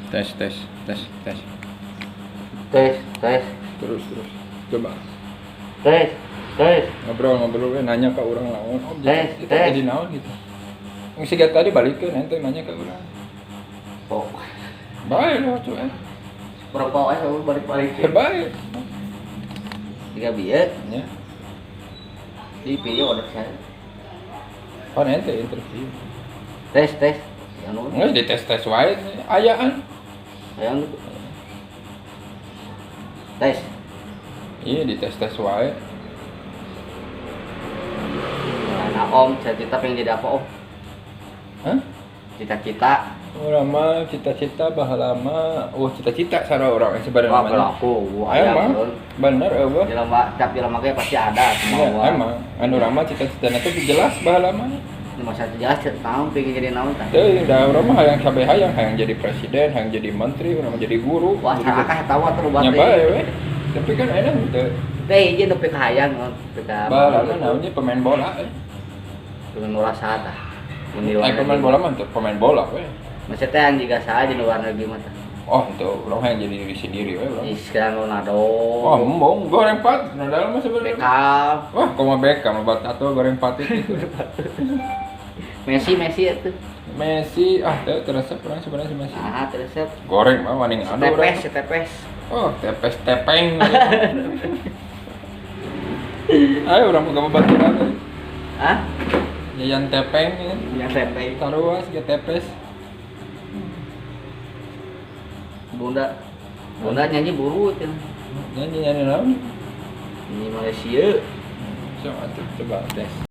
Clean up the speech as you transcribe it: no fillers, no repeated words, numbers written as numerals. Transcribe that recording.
Tes, tes, tes, tes. Tes, tes, Terus. Coba. tes, tes. Ngobrol, nanya ke orang lain. Oh, Tes, kita tes. jadi naon gitu. Yang siga tadi balik ke nanti nanya ke orang. Oh, Baik lah tuh. berapa aja kamu balik-balik? Baik. 3 biar Ya. di video ada saya. Oh nanti interview. Tes, tes. Anu, Enggak di tes wae ayaan. ayang tes. Iya di tes wae. Nah, Om, cita-cita pengen jadi apa, Om? Hah? Cita-cita. Lama cita-cita bahala lama. Cita-cita sarua orang sebenarnya Wah, namanya. berlaku. Wah, Emang betul. bener eueuh. Tiap lama kayak pasti ada Ya, semua. emang anu lama cita-citana teh jelas bahala lama. Ini masa jelas tahun pengen jadi naon tah. Teh da urang mah hayang sabe hayang jadi presiden, hayang jadi menteri, urang mah jadi guru. Wah, sarakah tahu atuh buat Nya bae we. Tapi kan enak teu. teh ieu nepi ka hayang pika. Bahala mah naonnya pemain bola. Dengan merasa tah. Pemain bola mah teu pemain bola we. Maksudnya teh yang juga saha di luar negeri mah tah. Oh, itu urang hayang jadi diri sendiri we urang. Cristiano Ronaldo. Oh, embong goreng pat. Nadal mah sebenarnya. Beckham, Wah, koma Beckham obat tato goreng pat itu. Messi itu. Messi, teu teresep urang sebenarnya si Messi. Ah, terus Goreng mah maning anu urang. tepes. Oh, tepes tepeng. Ayo orang mau bantu lagi. Hah? Yayan tepeng ya. Yang tepes. Taruas ke tepes. Bunda nyanyi buru itu. Nyanyi naon? Ini Malaysia. Coba tes.